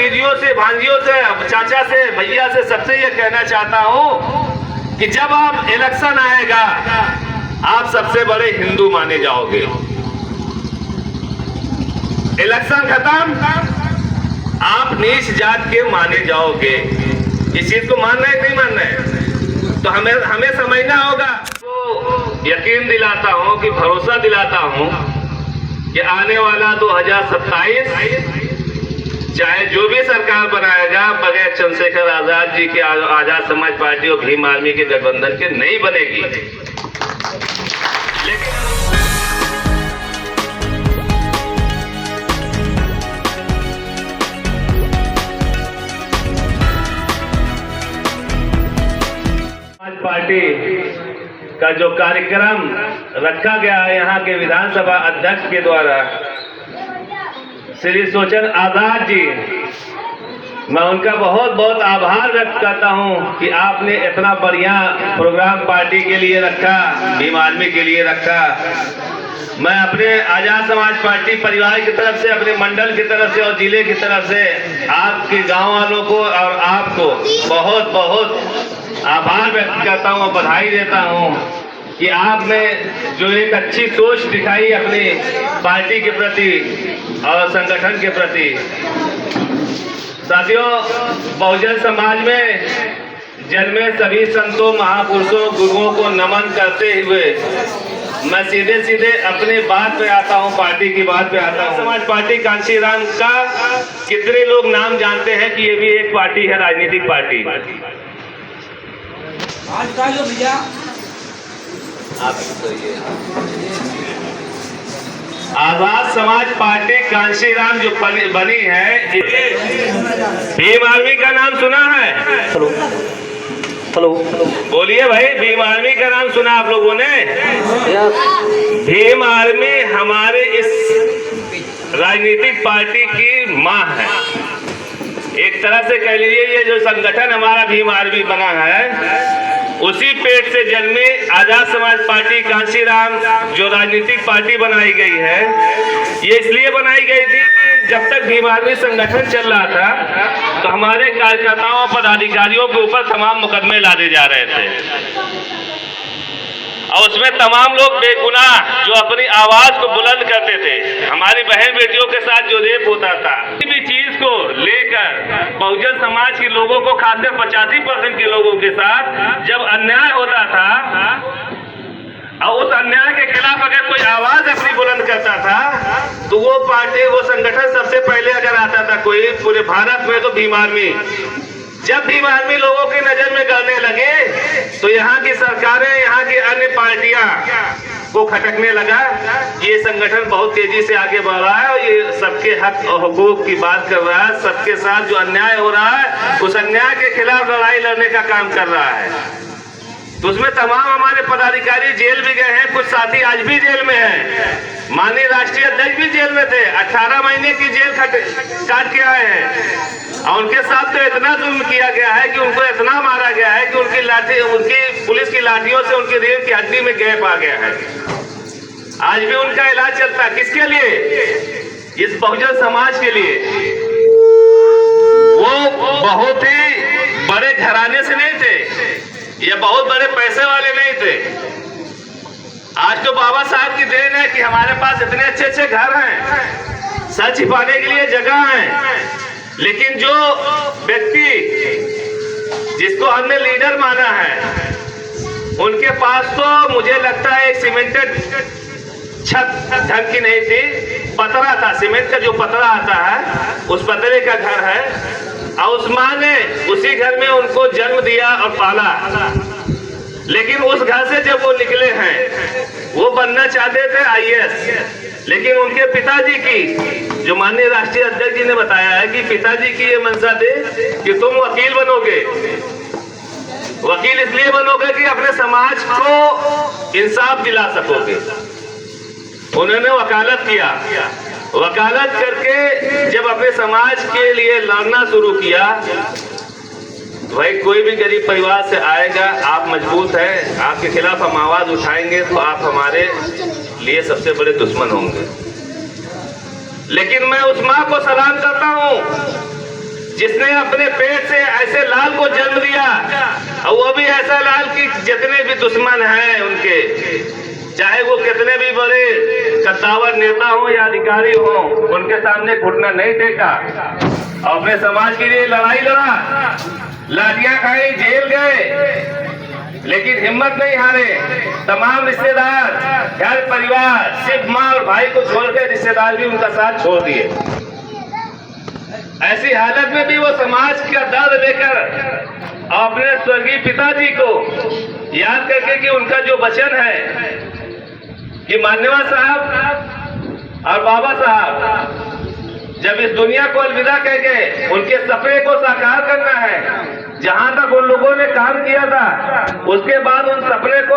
भतीजियों से, भांजियों से, चाचा से, भैया से, सबसे ये कहना चाहता हूं कि जब आप इलेक्शन आएगा आप सबसे बड़े हिंदू माने जाओगे। इलेक्शन खत्म आप नीच जात के माने जाओगे। इस चीज को मानना है नहीं मानना है? तो हमें समझना होगा। तो यकीन दिलाता हूं कि भरोसा दिलाता हूं कि आने वाला 2027 चाहे जो भी सरकार बनाएगा बगैर चंद्रशेखर आजाद जी के, आजाद समाज पार्टी और भीम आर्मी के गठबंधन के नहीं बनेगी। लेकिन पार्टी का जो कार्यक्रम रखा गया है यहाँ के विधानसभा अध्यक्ष के द्वारा, श्री सोचन आजाद जी, मैं उनका बहुत बहुत आभार व्यक्त करता हूँ कि आपने इतना बढ़िया प्रोग्राम पार्टी के लिए रखा, भीम आर्मी के लिए रखा। मैं अपने आजाद समाज पार्टी परिवार की तरफ से, अपने मंडल की तरफ से और जिले की तरफ से आपके गांव वालों को और आपको बहुत बहुत आभार व्यक्त करता हूँ और बधाई देता हूँ कि आपने जो एक अच्छी सोच दिखाई अपनी पार्टी के प्रति और संगठन के प्रति। साथियों, बहुजन समाज में जन्मे सभी संतों, महापुरुषों, गुरुओं को नमन करते हुए मैं सीधे सीधे अपनी बात पे आता हूँ, पार्टी की बात पे आता हूँ। समाज पार्टी कांशीराम का कितने लोग नाम जानते हैं कि ये भी एक पार्टी है, राजनीतिक पार्टी। भैया आप आजाद समाज पार्टी कांशीराम जो बनी है, भीम आर्मी का नाम सुना है? हेलो बोलिए भाई, भीम आर्मी का नाम सुना आप लोगों ने? भीम आर्मी हमारे इस राजनीतिक पार्टी की मां है। एक तरह से कह लीजिए ये जो संगठन हमारा भीम आर्मी बना है, उसी पेट से जन्मी आजाद समाज पार्टी कांशीराम जो राजनीतिक पार्टी बनाई गई है, ये इसलिए बनाई गई थी कि जब तक भीम आर्मी संगठन चल रहा था तो हमारे कार्यकर्ताओं, पदाधिकारियों के ऊपर तमाम मुकदमे लादे जा रहे थे और उसमें तमाम लोग बेगुनाह जो अपनी आवाज को बुलंद करते थे, हमारी बहन बेटियों के साथ जो रेप होता था, किसी भी चीज को लेकर बहुजन समाज के लोगों को, खासकर 85% के लोगों के साथ जब अन्याय होता था और उस अन्याय के खिलाफ अगर कोई आवाज अपनी बुलंद करता था तो वो पार्टी, वो संगठन सबसे पहले अगर आता था कोई पूरे भारत में, तो भीम आर्मी। जब भीम आर्मी लोगों की नजर में गड़ने लगे तो यहाँ की सरकारें, यहाँ की अन्य पार्टियां को खटकने लगा। ये संगठन बहुत तेजी से आगे बढ़ रहा है और ये सबके हक और हुकूक की बात कर रहा है। सबके साथ जो अन्याय हो रहा है उस अन्याय के खिलाफ लड़ाई लड़ने का काम कर रहा है। तो उसमें तमाम हमारे पदाधिकारी जेल भी गए हैं, कुछ साथी आज भी जेल में हैं। माननीय राष्ट्रीय अध्यक्ष भी जेल में थे, 18 महीने की जेल काट के आए हैं और उनके साथ तो इतना जुल्म किया गया है कि उनको इतना मारा गया है कि उनकी पुलिस की लाठियों से उनकी रीढ़ की हड्डी में गैप आ गया है। आज भी उनका इलाज चलता है। किसके लिए? इस बहुजन समाज के लिए। वो बहुत ही बड़े घराने से नहीं थे, ये बहुत बड़े पैसे वाले नहीं थे। आज तो बाबा साहब की देन है कि हमारे पास इतने अच्छे अच्छे घर हैं, सच छिपाने के लिए जगह है। लेकिन जो व्यक्ति जिसको हमने लीडर माना है, उनके पास तो मुझे लगता है एक सीमेंटेड छत ढंग की नहीं थी, पतरा था, सीमेंट का जो पतरा आता है उस पतरे का घर है और उस माँ ने उसी घर में उनको जन्म दिया और पाला। लेकिन उस घर से जब वो निकले हैं, वो बनना चाहते थे IAS, लेकिन उनके पिताजी की, जो माननीय राष्ट्रीय अध्यक्ष जी ने बताया है कि पिताजी की ये मंशा थी कि तुम वकील बनोगे। वकील इसलिए बनोगे कि अपने समाज को इंसाफ दिला सकोगे। उन्होंने वकालत किया, वकालत करके जब अपने समाज के लिए लड़ना शुरू किया, भाई कोई भी गरीब परिवार से आएगा, आप मजबूत हैं, आपके खिलाफ हम आवाज उठाएंगे तो आप हमारे लिए सबसे बड़े दुश्मन होंगे। लेकिन मैं उस माँ को सलाम करता हूँ जिसने अपने पेट से ऐसे लाल को जन्म दिया, और वो भी ऐसा लाल कि जितने भी दुश्मन हैं उनके, चाहे वो कितने भी बड़े कद्दावर नेता हो या अधिकारी हो, उनके सामने घुटना नहीं टेका और अपने समाज के लिए लड़ाई लड़ा, लाठियां खाई, जेल गए, लेकिन हिम्मत नहीं हारे। तमाम रिश्तेदार, घर परिवार, सिर्फ माँ और भाई को छोड़कर रिश्तेदार भी उनका साथ छोड़ दिए। ऐसी हालत में भी वो समाज का दर्द लेकर अपने स्वर्गीय पिताजी को याद करके कि उनका जो वचन है कि मान्यवर साहब और बाबा साहब जब इस दुनिया को अलविदा कह के उनके सपने को साकार करना है, जहां तक उन लोगों ने काम किया था, उसके बाद उन सपने को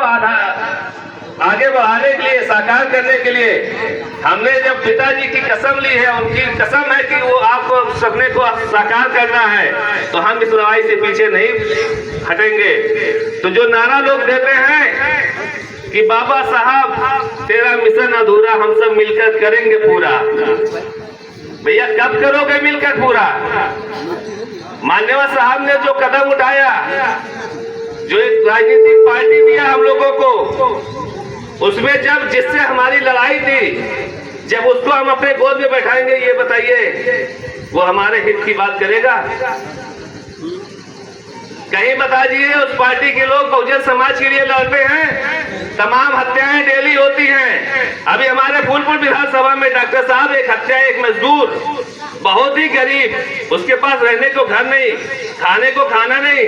आगे बढ़ाने के लिए, साकार करने के लिए हमने जब पिताजी की कसम ली है, उनकी कसम है कि वो आपको सपने को साकार करना है, तो हम इस लड़ाई से पीछे नहीं हटेंगे। तो जो नारा लोग देते हैं कि बाबा साहब तेरा मिशन अधूरा, हम सब मिलकर करेंगे पूरा, भैया कब करोगे मिलकर पूरा? मान्यवर साहब ने जो कदम उठाया, जो एक राजनीतिक पार्टी दिया हम लोगों को, उसमें जब जिससे हमारी लड़ाई थी, जब उसको हम अपने गोद में बैठाएंगे, ये बताइए वो हमारे हित की बात करेगा? कहीं बता दीजिए उस पार्टी के लोग बहुजन समाज के लिए लड़ते हैं। तमाम हत्याएं डेली होती हैं। अभी हमारे फूलपुर विधानसभा में डॉक्टर साहब एक हत्या, एक मजदूर बहुत ही गरीब, उसके पास रहने को घर नहीं, खाने को खाना नहीं,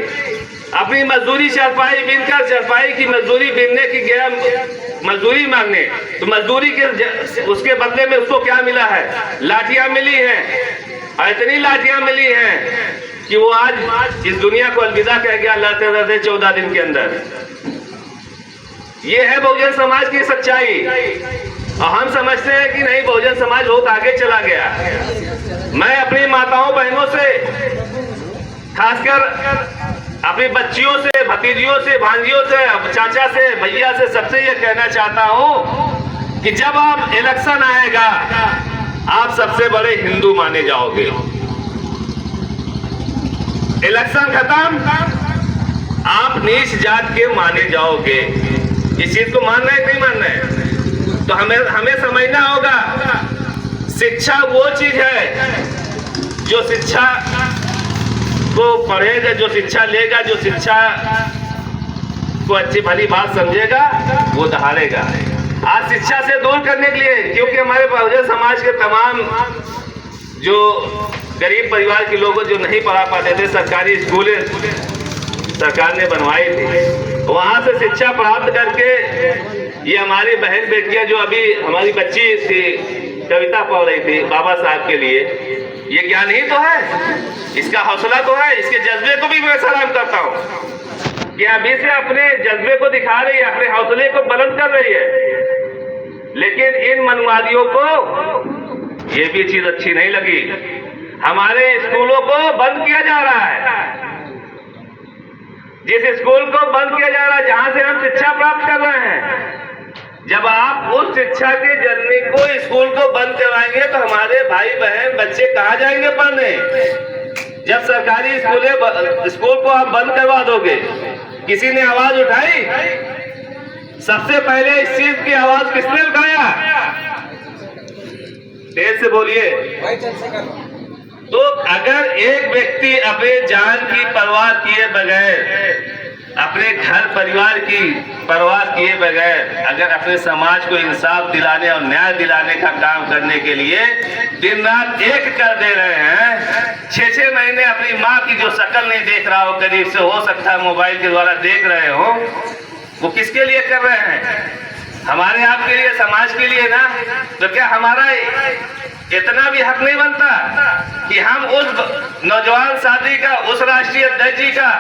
अपनी मजदूरी चारपाई बीनकर, चारपाई की मजदूरी बीनने की गया मजदूरी मांगने, तो मजदूरी के उसके बदले में उसको क्या मिला है? लाठियां मिली हैं, और इतनी लाठियां मिली हैं कि वो आज इस दुनिया को अलविदा कह गया लड़ते लड़ते 14 दिन के अंदर। ये है बहुजन समाज की सच्चाई। और हम समझते हैं कि नहीं, बहुजन समाज बहुत आगे चला गया। मैं अपनी माताओं बहनों से, खासकर अपनी बच्चियों से, भतीजियों से, भांजियों से, चाचा से, भैया से, सबसे ये कहना चाहता हूं कि जब आप इलेक्शन आएगा, आप सबसे बड़े हिंदू माने जाओगे। इलेक्शन खत्म, आप नीच जात के माने जाओगे। इस चीज को मानना है नहीं मानना है? तो हमें समझना होगा, शिक्षा वो चीज है जो शिक्षा को पढ़ेगा, जो शिक्षा लेगा, जो शिक्षा को अच्छी भली बात समझेगा, वो दहाड़ेगा। आज शिक्षा से दूर करने के लिए, क्योंकि हमारे बहुजन समाज के तमाम जो गरीब परिवार के लोगों जो नहीं पढ़ा पाते थे, सरकारी स्कूल सरकार ने बनवाई थी, वहां से शिक्षा प्राप्त करके ये हमारी बहन बेटियां, जो अभी हमारी बच्ची थी कविता पढ़ रही थी बाबा साहब के लिए, ये ज्ञान ही तो है, इसका हौसला तो है। इसके जज्बे को भी मैं सलाम करता हूँ कि अभी से अपने जज्बे को दिखा रही है, अपने हौसले को बुलंद कर रही है। लेकिन इन मनवादियों को ये भी चीज अच्छी नहीं लगी। हमारे स्कूलों को बंद किया जा रहा है। जिस स्कूल को बंद किया जा रहा है, जहां से हम शिक्षा प्राप्त कर रहे हैं, जब आप उस शिक्षा के जननी को, स्कूल को बंद करवाएंगे, तो हमारे भाई बहन बच्चे कहाँ जाएंगे पढ़ने? जब सरकारी स्कूल को आप बंद करवा दोगे, किसी ने आवाज उठाई? सबसे पहले इस चीज की आवाज किसने उठाया? तेज से बोलिए। तो अगर एक व्यक्ति अपने जान की परवाह किए बगैर, अपने घर परिवार की परवाह किए बगैर, अगर अपने समाज को इंसाफ दिलाने और न्याय दिलाने का काम करने के लिए दिन रात एक कर दे रहे हैं, 6-6 महीने अपनी माँ की जो शक्ल नहीं देख रहा हो, करीब से हो सकता है मोबाइल के द्वारा देख रहे हो, वो किसके लिए कर रहे हैं? हमारे आपके लिए, समाज के लिए ना। तो क्या हमारा इतना भी हक नहीं बनता कि हम उस नौजवान साथी का, उस राष्ट्रीय अध्यक्ष जी का,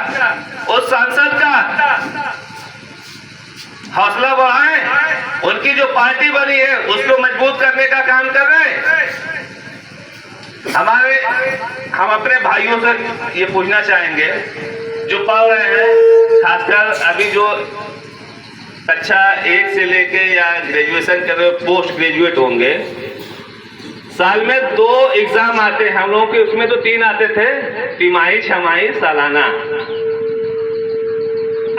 उस सांसद का हौसला बढ़ाएं, उनकी जो पार्टी बनी है उसको मजबूत करने का काम कर रहे हैं? हम अपने भाइयों से ये पूछना चाहेंगे जो पढ़ रहे हैं, खासकर अभी जो कक्षा 1 से लेके या ग्रेजुएशन कर रहे, पोस्ट ग्रेजुएट होंगे, साल में 2 एग्जाम आते हैं हम लोगों के, उसमें तो 3 आते थे, तिमाही, छमाही, सालाना।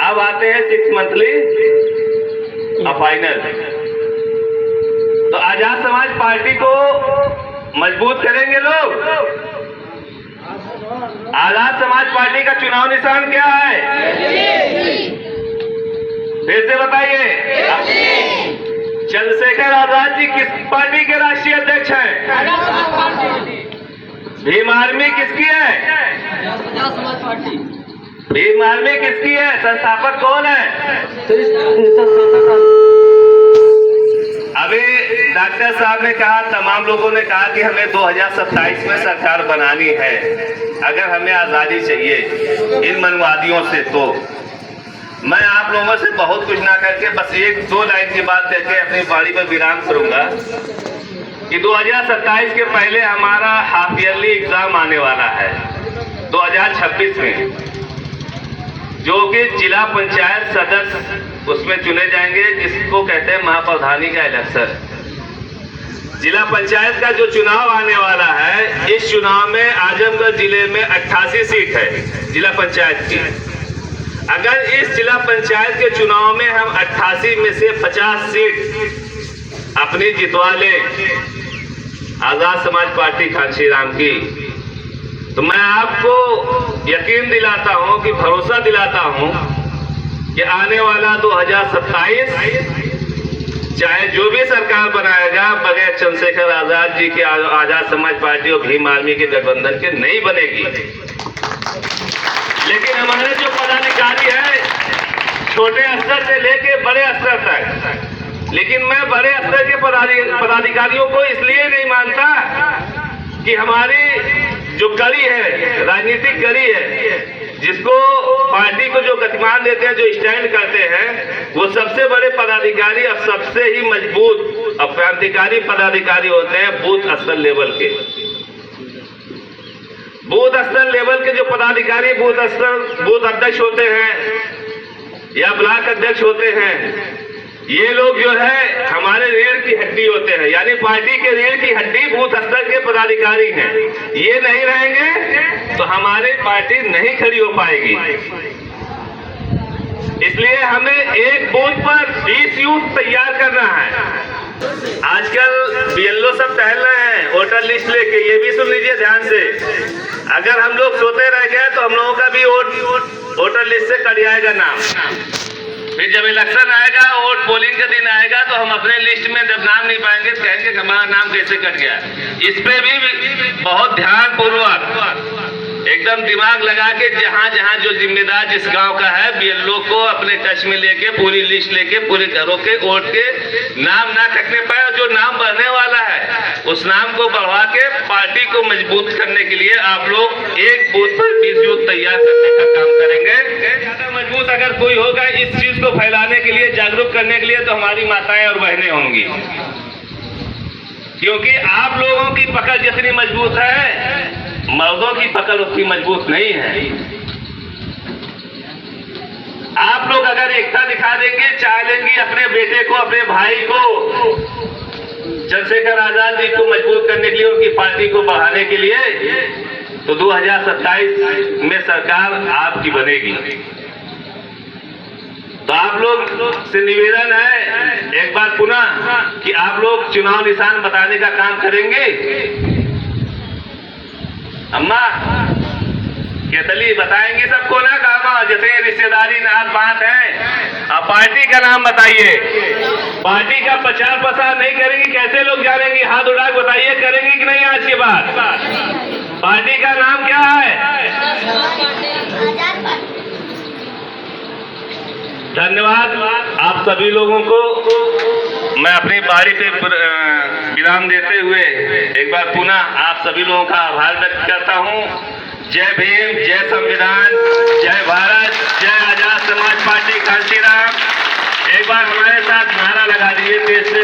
अब आते हैं 6 मंथली और फाइनल। तो आजाद समाज पार्टी को मजबूत करेंगे लोग। आजाद समाज पार्टी का चुनाव निशान क्या है? फिर से बताइए। चंद्रशेखर आजाद जी किस पार्टी के राष्ट्रीय अध्यक्ष हैं? भीम आर्मी किसकी है? भीम आर्मी किसकी है? संस्थापक कौन है? अभी डॉक्टर साहब ने कहा, तमाम लोगों ने कहा कि हमें 2027 में सरकार बनानी है, अगर हमें आजादी चाहिए इन मनवादियों से। तो मैं आप लोगों से बहुत कुछ ना करके बस 1-2 लाइन की बात करके अपनी बाड़ी पर विराम करूंगा कि 2027 के पहले हमारा हाफ ईयरली एग्जाम आने वाला है 2026 में, जो कि जिला पंचायत सदस्य उसमें चुने जाएंगे, जिसको कहते हैं महाप्रधानी का इलेक्शन। जिला पंचायत का जो चुनाव आने वाला है, इस चुनाव में आजमगढ़ जिले में 88 सीट है जिला पंचायत की। अगर इस जिला पंचायत के चुनाव में हम 88 में से 50 सीट अपनी जितवा ले आजाद समाज पार्टी घासीराम की, तो मैं आपको यकीन दिलाता हूं कि भरोसा दिलाता हूं कि आने वाला 2027 चाहे जो भी सरकार बनाएगा, बगैर चंद्रशेखर आजाद जी के आजाद समाज पार्टी और भीम आर्मी के गठबंधन के नहीं बनेगी। लेकिन हमारे जो पदाधिकारी है, छोटे स्तर से लेके बड़े स्तर तक, लेकिन मैं बड़े स्तर के पदाधिकारियों को इसलिए नहीं मानता कि हमारी जो कड़ी है, राजनीतिक कड़ी है, जिसको पार्टी को जो गतिमान देते हैं, जो स्टैंड करते हैं, वो सबसे बड़े पदाधिकारी और सबसे ही मजबूत और क्रांतिकारी पदाधिकारी होते हैं बूथ स्तर लेवल के। बूथ स्तर लेवल के जो पदाधिकारी बूथ अध्यक्ष होते हैं या ब्लॉक अध्यक्ष होते हैं, ये लोग जो है हमारे रीढ़ की हड्डी होते हैं, यानी पार्टी के रीढ़ की हड्डी बूथ स्तर के पदाधिकारी हैं। ये नहीं रहेंगे तो हमारी पार्टी नहीं खड़ी हो पाएगी। इसलिए हमें एक बूथ पर 20 यूथ तैयार करना है। आजकल बीएलओ सब टहल रहे हैं वोटर लिस्ट लेके, ये भी सुन लीजिए ध्यान से। अगर हम लोग सोते रह गए तो हम लोगों का भी वोटर लिस्ट से कट जाएगा नाम। फिर जब इलेक्शन आएगा, वोट पोलिंग का दिन आएगा, तो हम अपने लिस्ट में जब नाम नहीं पाएंगे तो कहेंगे कि हमारा नाम कैसे कट गया। इस पे भी बहुत ध्यान पूर्वक एकदम दिमाग लगा के जहां जहां जो जिम्मेदार जिस गांव का है, बीएलओ को अपने टच में लेके पूरी लिस्ट लेके पूरे घरों के वोट के नाम ना कटने पाए, और जो नाम बढ़ने वाला है उस नाम को बढ़वा के पार्टी को मजबूत करने के लिए आप लोग एक बूथ पर 20 यूथ तैयार करने का काम करेंगे। ज्यादा मजबूत अगर कोई होगा इस चीज को फैलाने के लिए, जागरूक करने के लिए, तो हमारी माताएं और बहनें होंगी, क्योंकि आप लोगों की पकड़ जितनी मजबूत है, मर्दों की पकड़ उतनी मजबूत नहीं है। आप लोग अगर एकता दिखा देंगे, चाह लेंगे अपने बेटे को, अपने भाई को, चंद्रशेखर आजाद जी को मजबूत करने के लिए, उनकी पार्टी को बढ़ाने के लिए, तो 2027 में सरकार आपकी बनेगी। तो आप लोग से निवेदन है एक बार पुनः कि आप लोग चुनाव निशान बताने का काम करेंगे। अम्मा केतली बताएंगे सबको ना, कहा जैसे रिश्तेदारी नात बात है। अब पार्टी का नाम बताइए। पार्टी का प्रचार प्रसार नहीं करेंगे, कैसे लोग जानेंगे? हाथ उठा के बताइए, करेंगे कि नहीं आज के बाद? पार्टी का नाम क्या है? धन्यवाद आप सभी लोगों को। मैं अपनी बारी पे विराम देते हुए एक बार पुनः आप सभी लोगों का आभार व्यक्त करता हूं। जय भीम, जय संविधान, जय भारत, जय आजाद समाज पार्टी घासीराम। एक बार हमारे साथ नारा लगा दीजिए तेज से।